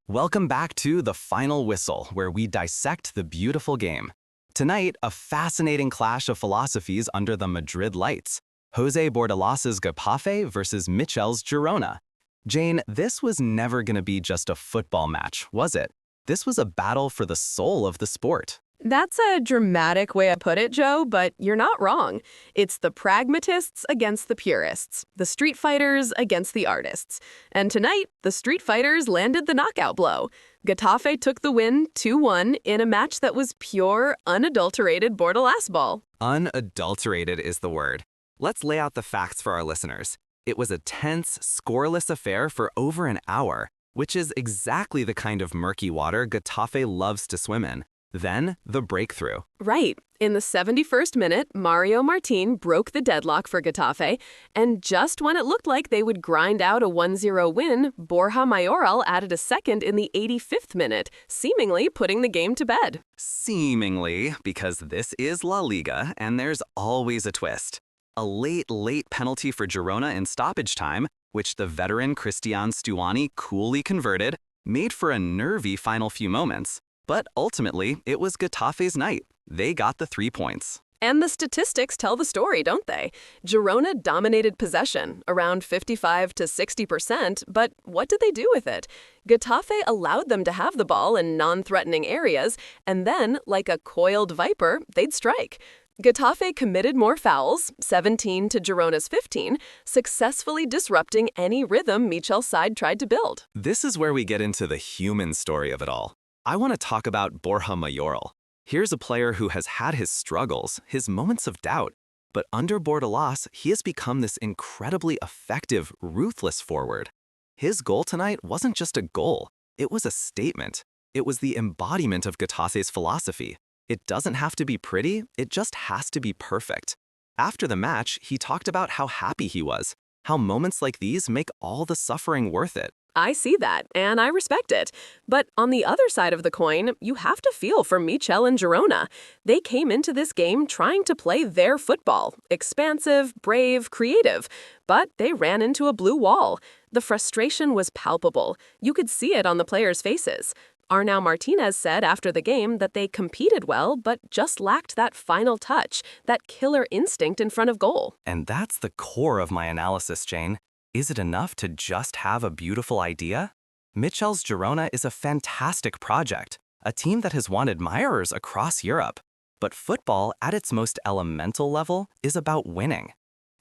Welcome back to The Final Whistle, where we dissect the beautiful game. Tonight, a fascinating clash of philosophies under the Madrid lights. José Bordalás' Getafe versus Míchel's Girona. Jane, this was never going to be just a football match, was it? This was a battle for the soul of the sport. That's a dramatic way to put it, Joe, but you're not wrong. It's the pragmatists against the purists, the street fighters against the artists. And tonight, the street fighters landed the knockout blow. Getafe took the win 2-1 in a match that was pure, unadulterated Bordalás-ball. Unadulterated is the word. Let's lay out the facts for our listeners. It was a tense, scoreless affair for over an hour, which is exactly the kind of murky water Getafe loves to swim in. Then, the breakthrough. Right. In the 71st minute, Mario Martin broke the deadlock for Getafe, and just when it looked like they would grind out a 1-0 win, Borja Mayoral added a second in the 85th minute, seemingly putting the game to bed. Seemingly, because this is La Liga, and there's always a twist. A late penalty for Girona in stoppage time, which the veteran Cristian Stuani coolly converted, made for a nervy final few moments. But ultimately, it was Getafe's night. They got the 3 points. And the statistics tell the story, don't they? Girona dominated possession, around 55 to 60%, but what did they do with it? Getafe allowed them to have the ball in non-threatening areas, and then, like a coiled viper, they'd strike. Getafe committed more fouls, 17 to Girona's 15, successfully disrupting any rhythm Míchel's side tried to build. This is where we get into the human story of it all. I want to talk about Borja Mayoral. Here's a player who has had his struggles, his moments of doubt, but under Bordalás, he has become this incredibly effective, ruthless forward. His goal tonight wasn't just a goal, it was a statement. It was the embodiment of Getafe's philosophy. It doesn't have to be pretty, it just has to be perfect. After the match, he talked about how happy he was, how moments like these make all the suffering worth it. I see that, and I respect it. But on the other side of the coin, you have to feel for Míchel and Girona. They came into this game trying to play their football, expansive, brave, creative. But they ran into a blue wall. The frustration was palpable. You could see it on the players' faces. Arnau Martinez said after the game that they competed well, but just lacked that final touch, that killer instinct in front of goal. And that's the core of my analysis, Jane. Is it enough to just have a beautiful idea? Míchel's Girona is a fantastic project, a team that has won admirers across Europe. But football, at its most elemental level, is about winning.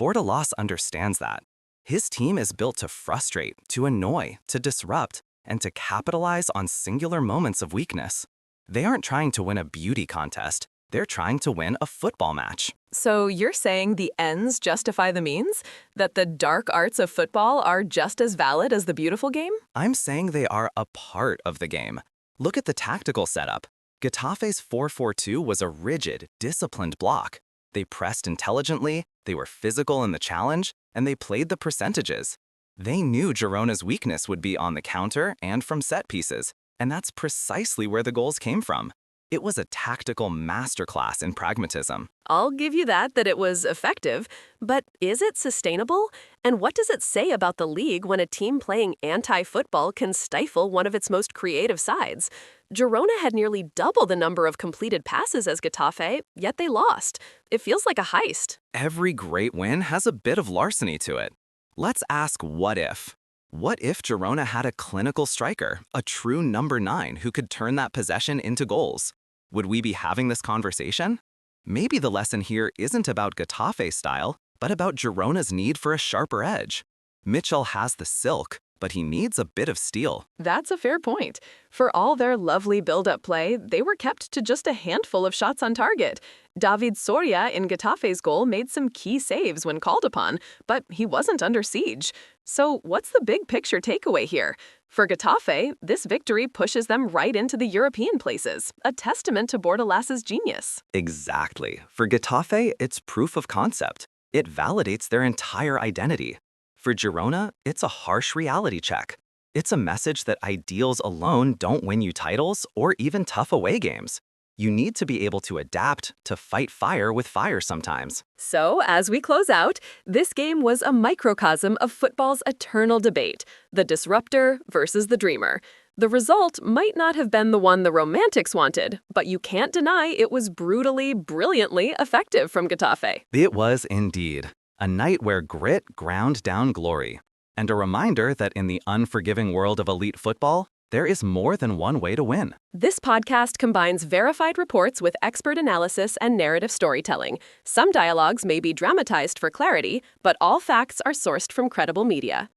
Bordalás understands that. His team is built to frustrate, to annoy, to disrupt, and to capitalize on singular moments of weakness. They aren't trying to win a beauty contest. They're trying to win a football match. So you're saying the ends justify the means? That the dark arts of football are just as valid as the beautiful game? I'm saying they are a part of the game. Look at the tactical setup. Getafe's 4-4-2 was a rigid, disciplined block. They pressed intelligently, they were physical in the challenge, and they played the percentages. They knew Girona's weakness would be on the counter and from set pieces, and that's precisely where the goals came from. It was a tactical masterclass in pragmatism. I'll give you that it was effective, but is it sustainable? And what does it say about the league when a team playing anti-football can stifle one of its most creative sides? Girona had nearly double the number of completed passes as Getafe, yet they lost. It feels like a heist. Every great win has a bit of larceny to it. Let's ask what if. What if Girona had a clinical striker, a true number 9 who could turn that possession into goals? Would we be having this conversation? Maybe the lesson here isn't about Getafe's style, but about Girona's need for a sharper edge. Míchel has the silk, but he needs a bit of steel. That's a fair point. For all their lovely build-up play, they were kept to just a handful of shots on target. David Soria in Getafe's goal made some key saves when called upon, but he wasn't under siege. So what's the big picture takeaway here? For Getafe, this victory pushes them right into the European places, a testament to Bordalás' genius. Exactly. For Getafe, it's proof of concept. It validates their entire identity. For Girona, it's a harsh reality check. It's a message that ideals alone don't win you titles or even tough away games. You need to be able to adapt, to fight fire with fire sometimes. So, as we close out, this game was a microcosm of football's eternal debate, the disruptor versus the dreamer. The result might not have been the one the Romantics wanted, but you can't deny it was brutally, brilliantly effective from Getafe. It was indeed a night where grit ground down glory, and a reminder that in the unforgiving world of elite football, there is more than one way to win. This podcast combines verified reports with expert analysis and narrative storytelling. Some dialogues may be dramatized for clarity, but all facts are sourced from credible media.